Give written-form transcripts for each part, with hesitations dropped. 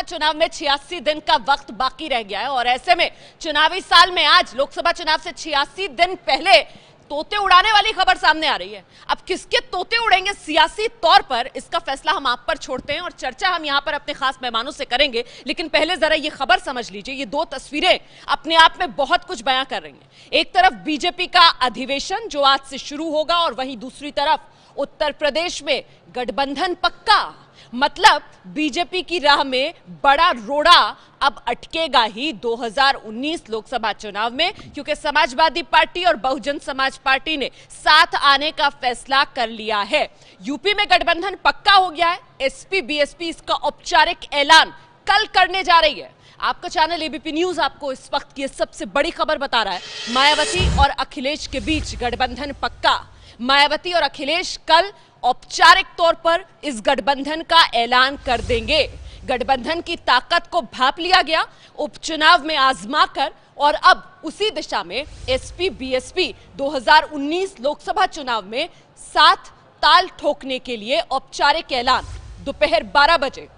चुनाव में 86 दिन का वक्त बाकी रह गया है और ऐसे में चुनावी साल में आज लोकसभा चुनाव से 86 दिन पहले तोते उड़ाने वाली खबर सामने आ रही है। अब किसके तोते उड़ेंगे सियासी तौर पर, इसका फैसला हम आप पर छोड़ते हैं और चर्चा हम यहां पर अपने खास मेहमानों से करेंगे। लेकिन पहले जरा ये खबर समझ लीजिए, ये दो तस्वीरें अपने आप में बहुत कुछ बयां कर रही हैं। एक तरफ बीजेपी का अधिवेशन जो आज से शुरू होगा और वहीं दूसरी तरफ उत्तर प्रदेश में गठबंधन पक्का, मतलब बीजेपी की राह में बड़ा रोड़ा अब अटकेगा ही 2019 लोकसभा चुनाव में, क्योंकि समाजवादी पार्टी और बहुजन समाज पार्टी ने साथ आने का फैसला कर लिया है। यूपी में गठबंधन पक्का हो गया है। एसपी बीएसपी इसका औपचारिक ऐलान कल करने जा रही है। आपका चैनल एबीपी न्यूज आपको इस वक्त की सबसे बड़ी खबर बता रहा है। मायावती और अखिलेश के बीच गठबंधन पक्का। मायावती और अखिलेश कल औपचारिक तौर पर इस गठबंधन का ऐलान कर देंगे। गठबंधन की ताकत को भांप लिया गया उपचुनाव में आजमा कर और अब उसी दिशा में एसपी बीएसपी 2019 लोकसभा चुनाव में साथ ताल ठोकने के लिए औपचारिक ऐलान दोपहर 12 बजे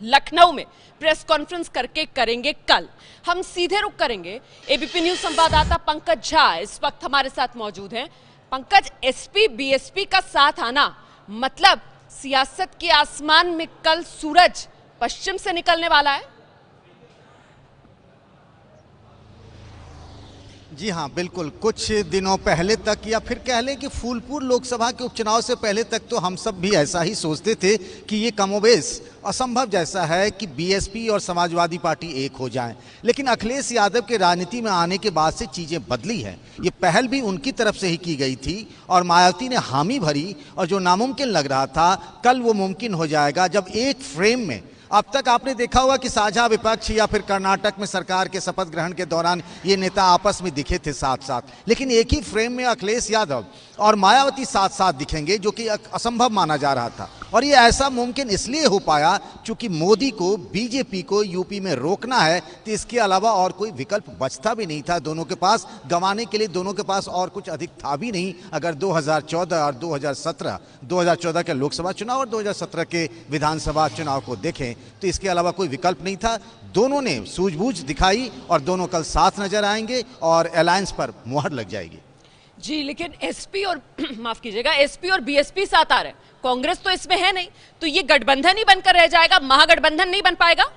लखनऊ में प्रेस कॉन्फ्रेंस करके करेंगे कल। हम सीधे रुख करेंगे। एबीपी न्यूज संवाददाता पंकज झा इस वक्त हमारे साथ मौजूद हैं। पंकज, एसपी बीएसपी का साथ आना मतलब सियासत के आसमान में कल सूरज पश्चिम से निकलने वाला है। जी हाँ, बिल्कुल। कुछ दिनों पहले तक या फिर कह लें कि फूलपुर लोकसभा के उपचुनाव से पहले तक तो हम सब भी ऐसा ही सोचते थे कि ये कमोबेश असंभव जैसा है कि बीएसपी और समाजवादी पार्टी एक हो जाएं। लेकिन अखिलेश यादव के राजनीति में आने के बाद से चीज़ें बदली हैं। ये पहल भी उनकी तरफ से ही की गई थी और मायावती ने हामी भरी और जो नामुमकिन लग रहा था कल वो मुमकिन हो जाएगा, जब एक फ्रेम में अब तक आपने देखा होगा कि साझा विपक्ष या फिर कर्नाटक में सरकार के शपथ ग्रहण के दौरान ये नेता आपस में दिखे थे साथ साथ, लेकिन एक ही फ्रेम में अखिलेश यादव और मायावती साथ साथ दिखेंगे, जो कि असंभव माना जा रहा था। और ये ऐसा मुमकिन इसलिए हो पाया क्योंकि मोदी को, बीजेपी को यूपी में रोकना है, तो इसके अलावा और कोई विकल्प बचता भी नहीं था दोनों के पास। गंवाने के लिए दोनों के पास और कुछ अधिक था भी नहीं। अगर 2014 और 2014 के लोकसभा चुनाव और 2017 के विधानसभा चुनाव को देखें तो इसके अलावा कोई विकल्प नहीं था। दोनों ने सूझबूझ दिखाई और दोनों कल साथ नजर आएंगे और अलायंस पर मुहर लग जाएगी। जी, लेकिन एसपी और माफ कीजिएगा, एसपी और बीएसपी साथ आ रहे हैं, कांग्रेस तो इसमें है नहीं, तो ये गठबंधन ही बनकर रह जाएगा, महागठबंधन नहीं बन पाएगा।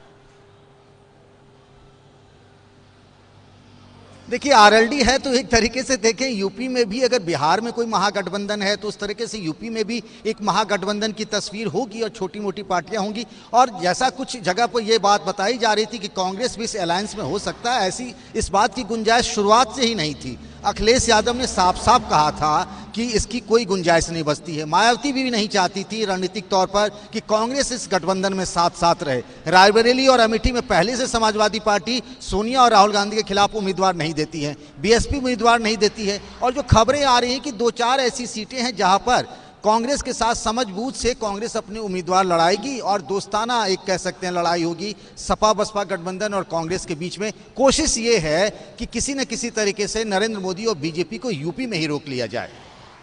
देखिए, आरएलडी है तो एक तरीके से देखें यूपी में भी, अगर बिहार में कोई महागठबंधन है तो उस तरीके से यूपी में भी एक महागठबंधन की तस्वीर होगी और छोटी मोटी पार्टियां होंगी। और जैसा कुछ जगह पर यह बात बताई जा रही थी कि कांग्रेस भी इस अलायंस में हो सकता है, ऐसी इस बात की गुंजाइश शुरुआत से ही नहीं थी। अखिलेश यादव ने साफ साफ कहा था कि इसकी कोई गुंजाइश नहीं बचती है। मायावती भी नहीं चाहती थी रणनीतिक तौर पर कि कांग्रेस इस गठबंधन में साथ साथ रहे। रायबरेली और अमेठी में पहले से समाजवादी पार्टी सोनिया और राहुल गांधी के खिलाफ उम्मीदवार नहीं देती है, बीएसपी उम्मीदवार नहीं देती है। और जो खबरें आ रही हैं कि 2-4 ऐसी सीटें हैं जहां पर कांग्रेस के साथ समझबूझ से कांग्रेस अपने उम्मीदवार लड़ाएगी और दोस्ताना एक कह सकते हैं लड़ाई होगी सपा बसपा गठबंधन और कांग्रेस के बीच में। कोशिश ये है कि किसी न किसी तरीके से नरेंद्र मोदी और बीजेपी को यूपी में ही रोक लिया जाए।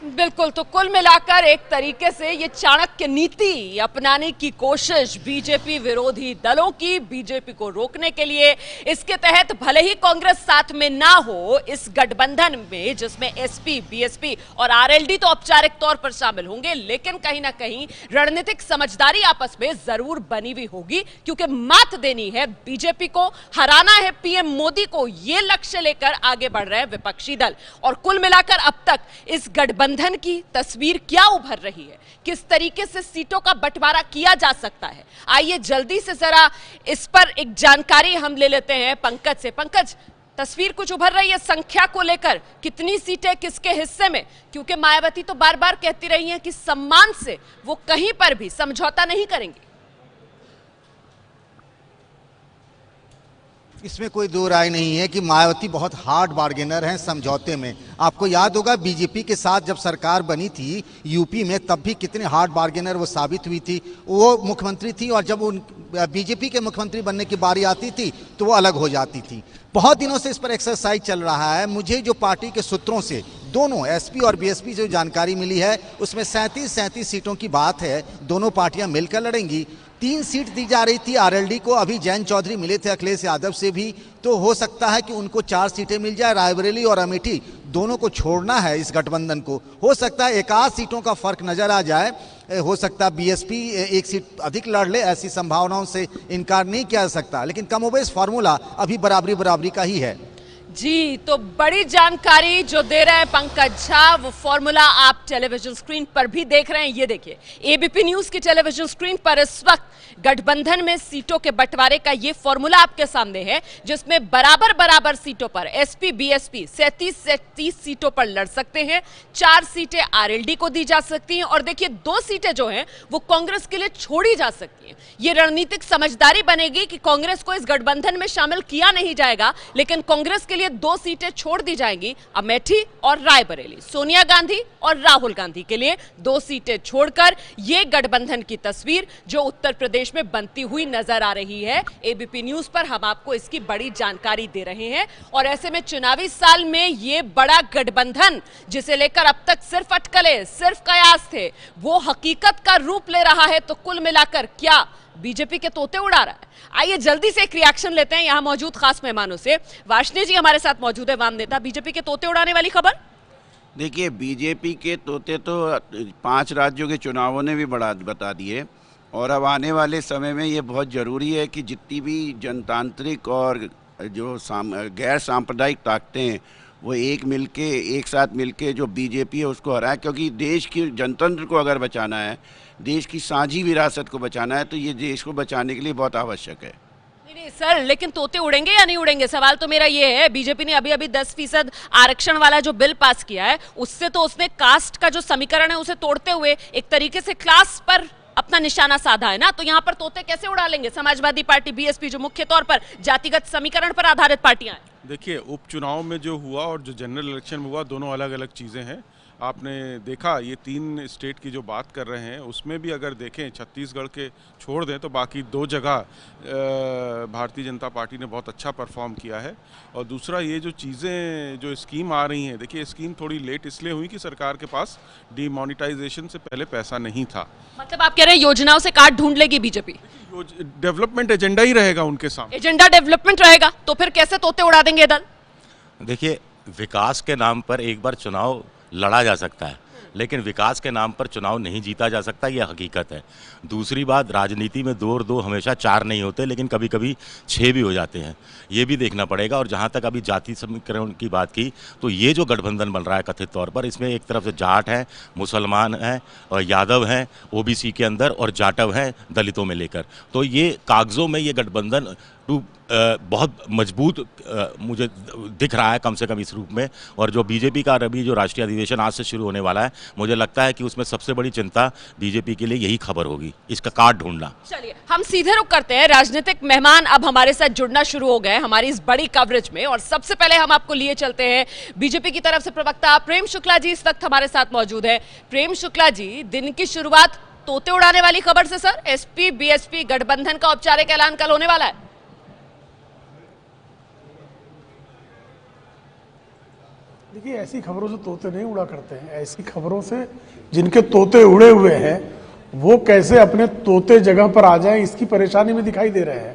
बिल्कुल, तो कुल मिलाकर एक तरीके से ये चाणक्य नीति अपनाने की कोशिश बीजेपी विरोधी दलों की, बीजेपी को रोकने के लिए। इसके तहत भले ही कांग्रेस साथ में ना हो इस गठबंधन में, जिसमें एसपी बीएसपी और आरएलडी तो औपचारिक तौर पर शामिल होंगे, लेकिन कहीं ना कहीं रणनीतिक समझदारी आपस में जरूर बनी हुई होगी, क्योंकि मात देनी है बीजेपी को, हराना है पीएम मोदी को, ये लक्ष्य लेकर आगे बढ़ रहे हैं विपक्षी दल। और कुल मिलाकर अब तक इस गठबंधन की तस्वीर क्या उभर रही है, किस तरीके से सीटों का बंटवारा किया जा सकता है, आइए जल्दी से जरा इस पर एक जानकारी हम ले लेते हैं पंकज से। पंकज, तस्वीर कुछ उभर रही है संख्या को लेकर, कितनी सीटें किसके हिस्से में? क्योंकि मायावती तो बार बार कहती रही हैं कि सम्मान से वो कहीं पर भी समझौता नहीं करेंगी। इसमें कोई दो राय नहीं है कि मायावती बहुत हार्ड बार्गेनर हैं समझौते में। आपको याद होगा बीजेपी के साथ जब सरकार बनी थी यूपी में, तब भी कितने हार्ड बार्गेनर वो साबित हुई थी। वो मुख्यमंत्री थी और जब उन बीजेपी के मुख्यमंत्री बनने की बारी आती थी तो वो अलग हो जाती थी। बहुत दिनों से इस पर एक्सरसाइज चल रहा है। मुझे जो पार्टी के सूत्रों से दोनों एसपी और बीएसपी जो जानकारी मिली है उसमें 37 सीटों की बात है। दोनों पार्टियां मिलकर लड़ेंगी। 3 सीट दी जा रही थी आरएलडी को, अभी जैन चौधरी मिले थे अखिलेश यादव से भी, तो हो सकता है कि उनको 4 सीटें मिल जाए। रायबरेली और अमेठी दोनों को छोड़ना है इस गठबंधन को, हो सकता है 1 सीटों का फर्क नजर आ जाए, हो सकता है बीएसपी 1 सीट अधिक लड़ ले, ऐसी संभावनाओं से इनकार नहीं किया जा सकता, लेकिन कमोबेश फॉर्मूला अभी बराबरी बराबरी का ही है। जी, तो बड़ी जानकारी जो दे रहे हैं पंकज झा, वो फॉर्मूला आप टेलीविजन स्क्रीन पर भी देख रहे हैं। ये देखिए, एबीपी न्यूज की टेलीविजन स्क्रीन पर इस वक्त गठबंधन में सीटों के बंटवारे का ये फॉर्मूला आपके सामने है, जिसमें बराबर बराबर सीटों पर एसपी बीएसपी 37 से 30 सीटों पर लड़ सकते हैं, 4 सीटें आरएलडी को दी जा सकती हैं और देखिए 2 सीटें जो हैं वो कांग्रेस के लिए छोड़ी जा सकती हैं। ये रणनीतिक समझदारी बनेगी कि कांग्रेस को इस गठबंधन में शामिल किया नहीं जाएगा, लेकिन कांग्रेस के लिए 2 सीटें छोड़ दी जाएंगी, अमेठी और रायबरेली। सोनिया गांधी और राहुल गांधी के लिए 2 सीटें छोड़कर ये गठबंधन की तस्वीर जो उत्तर प्रदेश में बनती हुई नजर आ रही है। एबीपी न्यूज पर हम आपको इसकी बड़ी जानकारी दे रहे हैं और ऐसे में चुनावी साल में ये बड़ा गठबंधन जिसे लेकर अब तक सिर्फ अटकलें, सिर्फ कयास थे, वो हकीकत का रूप ले रहा है। तो कुल मिलाकर क्या बीजेपी के तोते उड़ा रहा है? आइए जल्दी से एक रिएक्शन लेते हैं यहां मौजूद खास मेहमानों से। वार्ष्णेय जी हमारे साथ मौजूद है, वाम नेता। बीजेपी के तोते उड़ाने वाली खबर? देखिए, बीजेपी के तोते तो 5 राज्यों के चुनावों ने भी बता दिए और अब आने वाले समय में ये बहुत ज़रूरी है कि जितनी भी जनतांत्रिक और जो गैर सांप्रदायिक ताकतें हैं वो एक साथ मिलके जो बीजेपी है उसको हराए, क्योंकि देश की जनतंत्र को अगर बचाना है, देश की साझी विरासत को बचाना है, तो ये देश को बचाने के लिए बहुत आवश्यक है। नहीं सर, लेकिन तोते उड़ेंगे या नहीं उड़ेंगे, सवाल तो मेरा ये है। बीजेपी ने अभी 10% आरक्षण वाला जो बिल पास किया है, उससे तो उसने कास्ट का जो समीकरण है उसे तोड़ते हुए एक तरीके से क्लास पर अपना निशाना साधा है ना, तो यहाँ पर तोते कैसे उड़ा लेंगे समाजवादी पार्टी, बीएसपी, जो मुख्य तौर पर जातिगत समीकरण पर आधारित पार्टियां हैं? देखिए, उपचुनाव में जो हुआ और जो जनरल इलेक्शन में हुआ, दोनों अलग अलग चीज़ें हैं। आपने देखा ये 3 स्टेट की जो बात कर रहे हैं उसमें भी अगर देखें, छत्तीसगढ़ के छोड़ दें तो बाकी 2 जगह भारतीय जनता पार्टी ने बहुत अच्छा परफॉर्म किया है। और दूसरा, ये जो चीज़ें जो स्कीम आ रही हैं, देखिए स्कीम थोड़ी लेट इसलिए हुई कि सरकार के पास डिमोनेटाइजेशन से पहले पैसा नहीं था। मतलब आप कह रहे हैं योजनाओं से काट ढूंढ लेगी बीजेपी? डेवलपमेंट एजेंडा ही रहेगा उनके सामने। एजेंडा डेवलपमेंट रहेगा तो फिर कैसे तोते उड़ा देंगे दल? देखिए, विकास के नाम पर एक बार चुनाव लड़ा जा सकता है, लेकिन विकास के नाम पर चुनाव नहीं जीता जा सकता, यह हकीकत है। दूसरी बात, राजनीति में 2 और 2 हमेशा 4 नहीं होते, लेकिन कभी कभी 6 भी हो जाते हैं, ये भी देखना पड़ेगा। और जहाँ तक अभी जाति समीकरण की बात की, तो ये जो गठबंधन बन रहा है कथित तौर पर, इसमें एक तरफ से जाट हैं, मुसलमान हैं और यादव हैं ओबीसी के अंदर, और जाटव हैं दलितों में लेकर, तो ये कागजों में ये गठबंधन बहुत मजबूत मुझे दिख रहा है, कम से कम इस रूप में। और जो बीजेपी का अभी जो राष्ट्रीय अधिवेशन आज से शुरू होने वाला है, मुझे लगता है कि उसमें सबसे बड़ी चिंता बीजेपी के लिए यही खबर होगी, इसका काट ढूंढना। चलिए हम सीधे रुक करते हैं, राजनीतिक मेहमान अब हमारे साथ जुड़ना शुरू हो गए हमारी इस बड़ी कवरेज में, और सबसे पहले हम आपको लिए चलते हैं बीजेपी की तरफ से प्रवक्ता प्रेम शुक्ला जी इस वक्त हमारे साथ मौजूद है। प्रेम शुक्ला जी, दिन की शुरुआत तोते उड़ाने वाली खबर से सर, एसपी बीएसपी गठबंधन का औपचारिक ऐलान कल होने वाला है। देखिए, ऐसी खबरों से तोते नहीं उड़ा करते हैं। ऐसी खबरों से जिनके तोते उड़े हुए हैं वो कैसे अपने तोते जगह पर आ जाएं, इसकी परेशानी में दिखाई दे रहे हैं।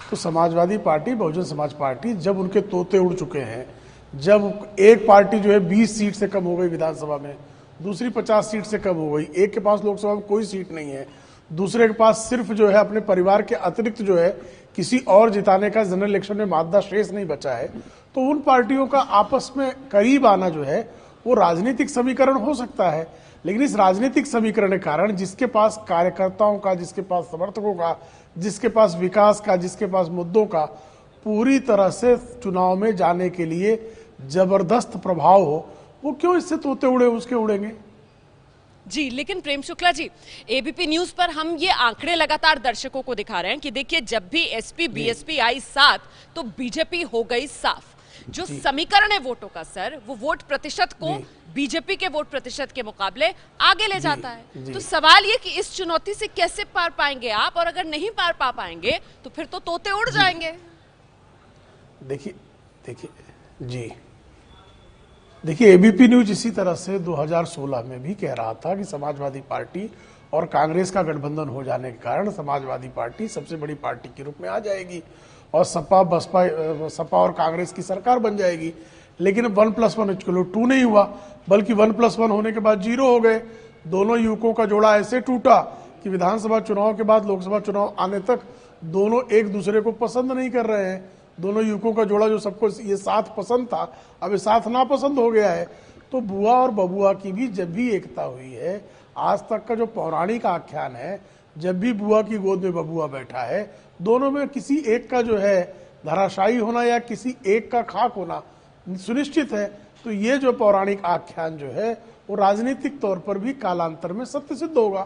तो समाजवादी पार्टी, बहुजन समाज पार्टी, जब उनके तोते उड़ चुके हैं, जब एक पार्टी जो है 20 सीट से कम हो गई विधानसभा में, दूसरी 50 सीट से कम हो गई, एक के पास लोकसभा में कोई सीट नहीं है, दूसरे के पास सिर्फ जो है अपने परिवार के अतिरिक्त जो है किसी और जिताने का जनरल इलेक्शन में मादा शेष नहीं बचा है, तो उन पार्टियों का आपस में करीब आना जो है वो राजनीतिक समीकरण हो सकता है। लेकिन इस राजनीतिक समीकरण के कारण जिसके पास कार्यकर्ताओं का, जिसके पास समर्थकों का, जिसके पास विकास का, जिसके पास मुद्दों का पूरी तरह से चुनाव में जाने के लिए जबरदस्त प्रभाव हो, वो क्यों इससे तोते उड़े उसके उड़ेंगे? जी, लेकिन प्रेम शुक्ला जी, एबीपी न्यूज पर हम ये आंकड़े लगातार दर्शकों को दिखा रहे हैं कि देखिए, जब भी एसपी बीएसपी आई साथ तो बीजेपी हो गई साफ। जो समीकरण है वोटों का सर, वो वोट प्रतिशत को बीजेपी के वोट प्रतिशत के मुकाबले आगे ले जाता है। तो सवाल ये कि इस चुनौती से कैसे पार पाएंगे आप, और अगर नहीं पार पा पाएंगे तो फिर तो तोते उड़ जाएंगे। देखिए एबीपी न्यूज इसी तरह से 2016 में भी कह रहा था कि समाजवादी पार्टी और कांग्रेस का गठबंधन हो जाने के कारण समाजवादी पार्टी सबसे बड़ी पार्टी के रूप में आ जाएगी और सपा और कांग्रेस की सरकार बन जाएगी। लेकिन 1+1 2 नहीं हुआ, बल्कि 1+1 होने के बाद 0 हो गए। दोनों युवकों का जोड़ा ऐसे टूटा कि विधानसभा चुनाव के बाद लोकसभा चुनाव आने तक दोनों एक दूसरे को पसंद नहीं कर रहे हैं। दोनों युवकों का जोड़ा जो सबको ये साथ पसंद था, अब ये साथ नापसंद हो गया है। तो बुआ और बबुआ की भी जब भी एकता हुई है, आज तक का जो पौराणिक आख्यान है, जब भी बुआ की गोद में बबुआ बैठा है, दोनों में किसी एक का जो है धराशायी होना या किसी एक का खाक होना सुनिश्चित है। तो ये जो पौराणिक आख्यान जो है वो राजनीतिक तौर पर भी कालांतर में सत्य सिद्ध होगा।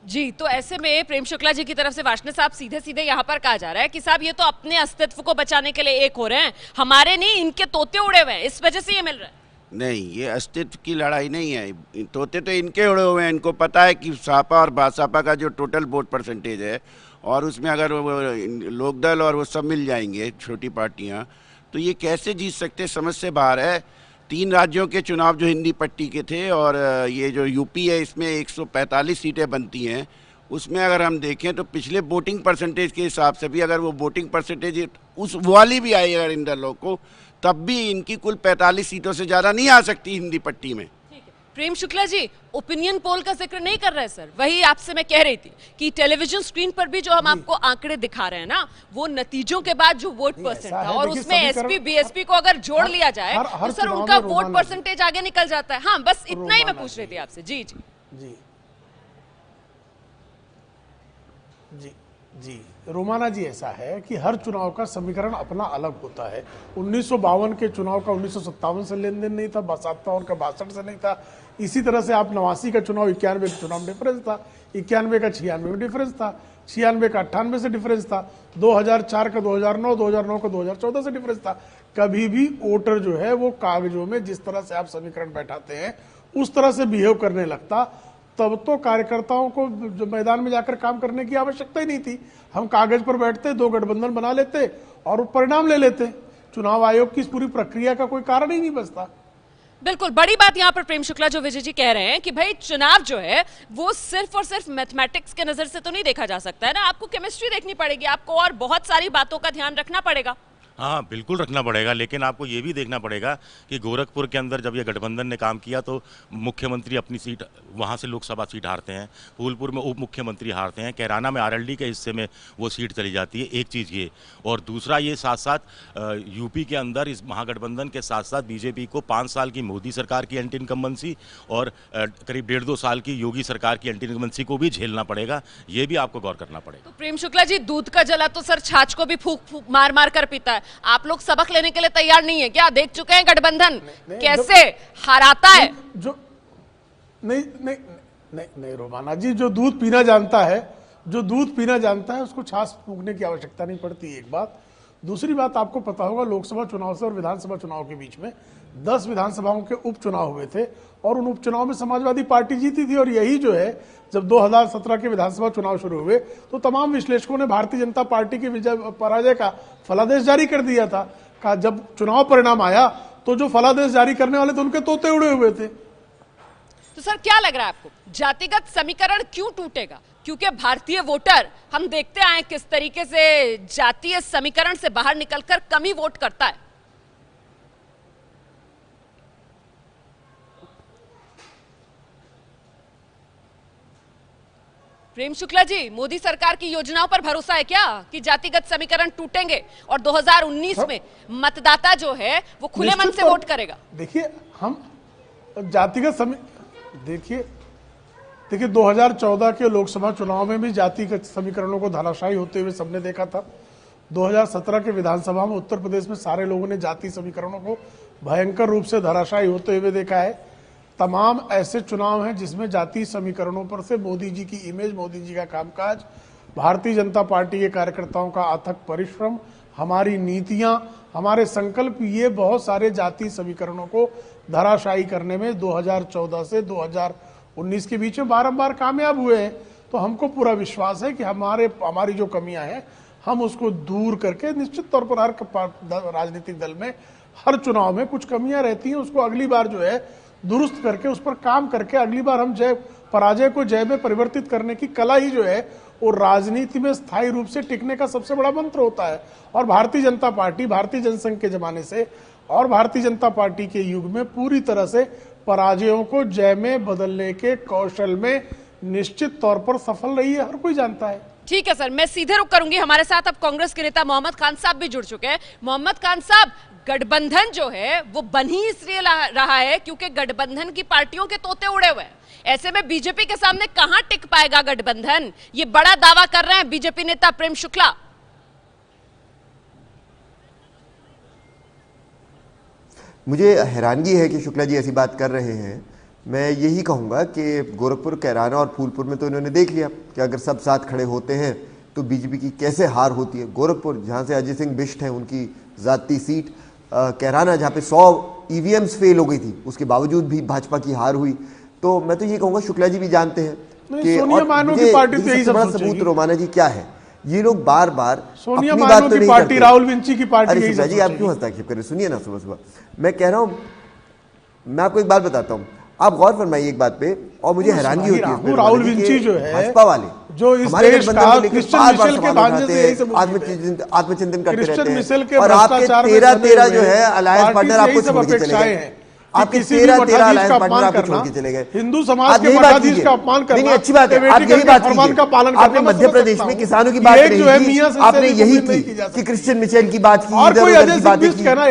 जी, तो ऐसे में प्रेम शुक्ला जी की तरफ से वार्ष्णेय साहब सीधे सीधे यहाँ पर कहा जा रहा है कि साहब ये तो अपने अस्तित्व को बचाने के लिए एक हो रहे हैं, हमारे नहीं, इनके तोते उड़े हुए हैं, इस वजह से ये मिल रहा है। नहीं, ये अस्तित्व की लड़ाई नहीं है। तोते तो इनके उड़े हुए हैं। इनको पता है कि सपा और भाजपा का जो टोटल वोट परसेंटेज है, और उसमें अगर लोकदल और वो सब मिल जाएंगे छोटी पार्टियाँ, तो ये कैसे जीत सकते, समझ से बाहर है। 3 राज्यों के चुनाव जो हिंदी पट्टी के थे और ये जो यूपी है, इसमें 145 सीटें बनती हैं। उसमें अगर हम देखें तो पिछले वोटिंग परसेंटेज के हिसाब से भी अगर वो वोटिंग परसेंटेज उस वाली भी आई अगर इन दलों को, तब भी इनकी कुल 45 सीटों से ज़्यादा नहीं आ सकती हिंदी पट्टी में। प्रेम शुक्ला जी, ओपिनियन पोल का जिक्र नहीं कर रहे सर, वही आपसे मैं कह रही थी कि टेलीविजन स्क्रीन पर भी जो हम आपको आंकड़े दिखा रहे हैं ना, वो नतीजों के बाद जो वोट परसेंट था, और उसमें एसपी बीएसपी को अगर जोड़ लिया जाए तो सर उनका वोट परसेंटेज आगे निकल जाता है। हाँ, बस इतना ही मैं पूछ रही थी आपसे। जी जी जी जी जी रोमाना जी, ऐसा है कि हर चुनाव का समीकरण अपना अलग होता है। 1952 के चुनाव का 1957 से लेन देन नहीं था, 57 का 62 से नहीं था। इसी तरह से आप 89 का चुनाव 91 के चुनाव में डिफरेंस था, 91 का 96 में डिफरेंस था, 96 का 98 से डिफरेंस था, 2004 का 2009, 2009 का 2014 से डिफरेंस था। कभी भी वोटर जो है वो कागजों में जिस तरह से आप समीकरण बैठाते हैं उस तरह से बिहेव करने लगता, तब तो कार्यकर्ताओं को जो मैदान में जाकर काम करने की आवश्यकता ही नहीं थी। हम कागज पर बैठते, 2 गठबंधन बना लेते और परिणाम ले लेते। चुनाव आयोग की इस पूरी प्रक्रिया का कोई कारण ही नहीं बचता। बिल्कुल, बड़ी बात यहाँ पर प्रेम शुक्ला जो विजय जी कह रहे हैं कि भाई चुनाव जो है वो सिर्फ और सिर्फ मैथमेटिक्स के नजर से तो नहीं देखा जा सकता है ना, आपको केमिस्ट्री देखनी पड़ेगी, आपको और बहुत सारी बातों का ध्यान रखना पड़ेगा। हाँ, बिल्कुल रखना पड़ेगा, लेकिन आपको ये भी देखना पड़ेगा कि गोरखपुर के अंदर जब ये गठबंधन ने काम किया तो मुख्यमंत्री अपनी सीट वहाँ से लोकसभा सीट हारते हैं, फूलपुर में उप मुख्यमंत्री हारते हैं, कैराना में आरएलडी के हिस्से में वो सीट चली जाती है। एक चीज़ ये, और दूसरा ये साथ साथ यूपी के अंदर इस महागठबंधन के साथ साथ बीजेपी को 5 साल की मोदी सरकार की एंटी इनकम्बेंसी और करीब 1.5-2 साल की योगी सरकार की एंटी इनकम्बेंसी को भी झेलना पड़ेगा। ये भी आपको गौर करना पड़ेगा। तो प्रेम शुक्ला जी, दूध का जला तो सर छाछ को भी फूक फूक मार मार कर पीता है। आप लोग सबक लेने के लिए तैयार नहीं है क्या? देख चुके हैं गठबंधन कैसे हराता है। जो नहीं रोमाना जी, जो दूध पीना जानता है उसको छाछ फूकने की आवश्यकता नहीं पड़ती, एक बात। दूसरी बात, आपको पता होगा लोकसभा चुनाव से और विधानसभा चुनाव के बीच में 10 विधानसभाओं के उपचुनाव हुए थे और उन उपचुनाव में समाजवादी पार्टी जीती थी। और यही जो है, जब 2017 के विधानसभा चुनाव शुरू हुए तो तमाम विश्लेषकों ने भारतीय जनता पार्टी की विजय पराजय का फलादेश जारी कर दिया था। कहा जब चुनाव परिणाम आया तो जो फलादेश जारी करने वाले थे उनके तोते उड़े हुए थे। तो सर क्या लग रहा है आपको, जातिगत समीकरण क्यों टूटेगा? क्योंकि भारतीय वोटर हम देखते आए किस तरीके से जातीय समीकरण से बाहर निकलकर कम ही वोट करता है। प्रेम शुक्ला जी, मोदी सरकार की योजनाओं पर भरोसा है क्या कि जातिगत समीकरण टूटेंगे और 2019 में मतदाता जो है वो खुले मन से वोट करेगा? देखिए, हम जातिगत देखिए 2014 के लोकसभा चुनाव में भी जातिगत समीकरणों को धराशायी होते हुए सबने देखा था। 2017 के विधानसभा में उत्तर प्रदेश में सारे लोगों ने जाति समीकरणों को भयंकर रूप से धराशायी होते हुए देखा है। तमाम ऐसे चुनाव हैं जिसमें जाति समीकरणों पर से मोदी जी की इमेज, मोदी जी का कामकाज, भारतीय जनता पार्टी के कार्यकर्ताओं का अथक परिश्रम, हमारी नीतियां, हमारे संकल्प, ये बहुत सारे जाति समीकरणों को धराशायी करने में 2014 से 2019 के बीच में बारंबार कामयाब हुए हैं। तो हमको पूरा विश्वास है कि हमारी जो कमियां हैं हम उसको दूर करके, निश्चित तौर पर हर राजनीतिक दल में हर चुनाव में कुछ कमियां रहती हैं, उसको अगली बार जो है दुरुस्त करके, उस पर काम करके अगली बार हम जय पराजय को जय में परिवर्तित करने की कला ही जो है वो राजनीति में स्थायी रूप से टिकने का सबसे बड़ा मंत्र होता है। और भारतीय जनता पार्टी भारतीय जनसंघ के जमाने से और भारतीय जनता पार्टी के युग में पूरी तरह से पराजयों को जय में बदलने के कौशल में निश्चित तौर पर सफल रही है, हर कोई जानता है। ठीक है सर, मैं सीधे रुक करूंगी। हमारे साथ अब कांग्रेस के नेता मोहम्मद खान साहब भी जुड़ चुके हैं। मोहम्मद खान साहब, गठबंधन जो है वो बन ही इसलिए रहा है क्योंकि गठबंधन की पार्टियों के तोते उड़े हुए हैं। ऐसे में बीजेपी के सामने कहां टिक पाएगा गठबंधन, ये बड़ा दावा कर रहे हैं बीजेपी नेता प्रेम शुक्ला। मुझे हैरानगी है कि शुक्ला जी ऐसी बात कर रहे हैं। मैं यही कहूँगा कि गोरखपुर, कैराना और फूलपुर में तो इन्होंने देख लिया कि अगर सब साथ खड़े होते हैं तो बीजेपी की कैसे हार होती है। गोरखपुर जहाँ से अजय सिंह बिष्ट हैं, उनकी ज़ाती सीट, कैराना जहाँ पे 100 EVMs फेल हो गई थी, उसके बावजूद भी भाजपा की हार हुई। तो मैं तो ये कहूँगा शुक्ला जी भी जानते हैं कि सोनिया मानो की पार्टी तो यही सब बड़ा सबूत रोमाना जी क्या है, ये लोग बार बार सोनिया अपनी मानो बात तो की नहीं पार्टी, करते। राहुल विंची की पार्टी अरे यही शुक्ला सब जी आप सोचेगी। क्यों हस्तक्षेप करें, सुनिए ना। सुबह सुबह मैं कह रहा हूँ, मैं आपको एक बात बताता हूँ, आप गौर फरमाइए एक बात पे, और मुझे हैरानगी होती है इसमें राहुल विंची जो है, भाजपा वाले जो इस हमारे देश गठबंधन का को लेकर क्रिश्चियन बार-बार मिशेल के सवाल भांजे उठाते से यही हैं, सब आत्मचिंतन करते क्रिश्चियन रहते मिशेल हैं। के और आपके भ्रष्टाचार में 13 जो बने है हुए अलायंस पार्टनर पार्टी आपको से छोड़ के यही सब चले गए। अपेक्षाएं हैं। आपके किसी भी 13 मठाधीश अलायंस का पार्टनर अपमान आपको करना, छोड़ के चले गए। हिंदू समाज आप के यही बात मठाधीश कीजिए। का अपमान करना, नहीं, अच्छी बात है, बेटी आप यही के बात फरमान का पालन कीजिए। करना आपने मैं मध्य समझ प्रदेश सकता में हूं। किसानों की ये बात एक जो है नहीं मियां की, से आपने इससे यही नहीं की जा की सकती। कि क्रिश्चियन मिशेल की बात की, और इधर कोई उधर अजय की सिंह बातें बिष्ट की। कहना,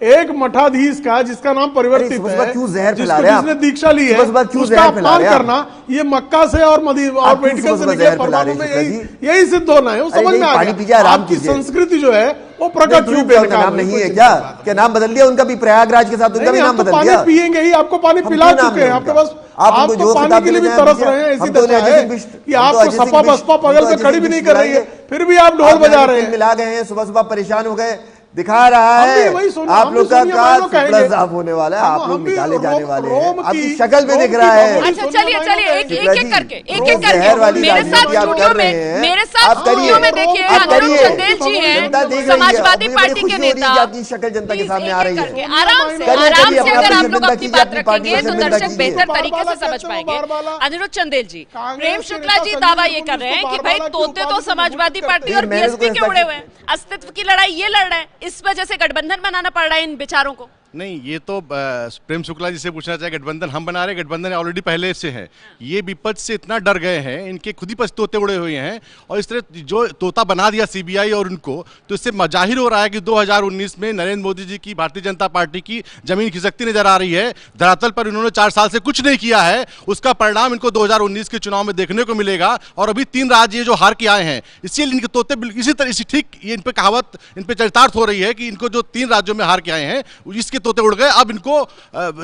एक मठाधीश का जिसका नाम परिवर्तित सुबह है, सुबह क्यों जहर फैला जिसको रहे हैं आप? जिसने दीक्षा ली है, सुबह सुबह क्यों उसका जहर फैला अपमान रहे हैं आप? करना, ये मक्का से और आप क्यों वेटिकन से सुबह निकले जहर फैला रहे फरमानों हैं, में शुक्ला यही सिद्ध होना है। वो अरे समझ नहीं, में आ पानी गया। पीजिए, आराम आपकी कीजिए। संस्कृति जो है वो प्रकट हुई उनका नाम नहीं है क्या? क्या नाम बदल दिया उनका भी? प्रयागराज के साथ उनका भी नाम बदल पानी दिया। पियेंगे ही, आपको पानी हम पिला क्यों नाम चुके हैं, लें आपके उनका? पास आप आप उनको तो जो पानी खिताब के लिए भी देना तरस दीजिए। रहे हैं। ऐसी हम तो दशा अजय है सिंह बिष्ट, कि हम तो आपको अजय सिंह सपा बिष्ट, बसपा हम तो बगल से अजय खड़ी सिंह भी नहीं बिष्ट कर रही है, मिलाएंगे। फिर भी आप ढोल आप बजा यहाँ रहे से हैं। मिला गए हैं, सुबह सुबह परेशान हो गए, दिखा रहा हम भी है वही सोनिया- आप हम लोग भी का सोनिया काज मानो कहेंगे। टुकड़ा साफ होने वाला है, आप हम लोग भी निकाले जाने वाले हैं, रोम आपकी की- शक्ल में रोम दिख की रहा है। भगोड़ी अच्छा चलिए चलिए एक शुक्ला एक जी, करके एक रोज एक जहर करके वाली मेरे साथ राजनीति आप स्टूडियो कर रहे में हैं। मेरे साथ आप करिए, स्टूडियो में देखिए आप अनिरुद्ध करिए। चंदेल जी हैं, जनता देख रही है, समाजवादी मुझे बड़ी पार्टी के खुशी हो रही है नेता। कि आपकी शक्ल जनता के प्लीज सामने एक आ एक रही है। करके आराम से करिए, आराम करिए, से अपनी अगर आप लोग शर्मिंदा अपनी कीजिए, बात अपनी पार्टी रखेंगे को तो शर्मिंदा दर्शक कीजिए। बेहतर तरीके से बारबाला समझ कहते हो, पाएंगे। बारबाला। अनिरुद्ध चंदेल जी, कांग्रेस प्रेम के शुक्ला नेता जी संजय दावा ये मुर्मू कर रहे हैं जिसको कि भाई बारबाला की तोते तो उपाधि से समाजवादी संबोधित पार्टी करते और हैं। मैंने तो बीएसपी के कोई उड़े हुए हैं, अस्तित्व की लड़ाई ये लड़ रहे हैं, इस वजह से गठबंधन बनाना पड़ रहा है इन बेचारों को। नहीं, ये तो प्रेम शुक्ला जी से पूछना चाहिए। गठबंधन हम बना रहे, गठबंधन ऑलरेडी पहले से है। ये विपक्ष से इतना डर गए हैं, इनके खुद ही तोते उड़े हुए हैं, और इस तरह जो तोता बना दिया सीबीआई और उनको, तो इससे जाहिर हो रहा है कि 2019 में नरेंद्र मोदी जी की भारतीय जनता पार्टी की जमीन खिसकती नजर आ रही है। धरातल पर इन्होंने 4 साल से कुछ नहीं किया है, उसका परिणाम इनको 2019 के चुनाव में देखने को मिलेगा। और अभी 3 राज्य जो हार के आए हैं, इसलिए इनके तोते इसी तरह ठीक ये इन पे कहावत इन पे चरितार्थ हो रही है कि इनको जो 3 राज्यों में हार के आए हैं इसके तोते उड़ गए। अब इनको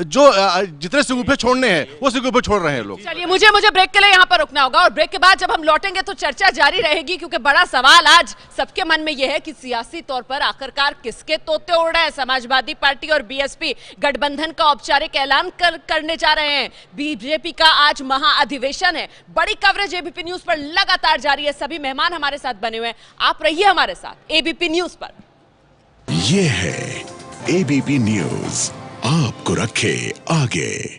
जो जितने सिगुफे छोड़ने हैं वो सिगुफे छोड़ रहे हैं लोग। चलिए मुझे ब्रेक के लिए यहाँ पर रुकना होगा, और ब्रेक के बाद जब हम लौटेंगे तो चर्चा जारी रहेगी, क्योंकि बड़ा सवाल आज सबके मन में यह है कि सियासी तौर पर आखिरकार किसके तोते उड़ रहे हैं। समाजवादी पार्टी और बीएसपी गठबंधन का औपचारिक ऐलान करने जा रहे हैं। बीजेपी का आज महाअधिवेशन है। बड़ी कवरेज एबीपी न्यूज पर लगातार जारी है। सभी मेहमान हमारे साथ बने हुए हैं, आप रहिए हमारे साथ एबीपी न्यूज पर। ये है एबीपी न्यूज, आपको रखे आगे।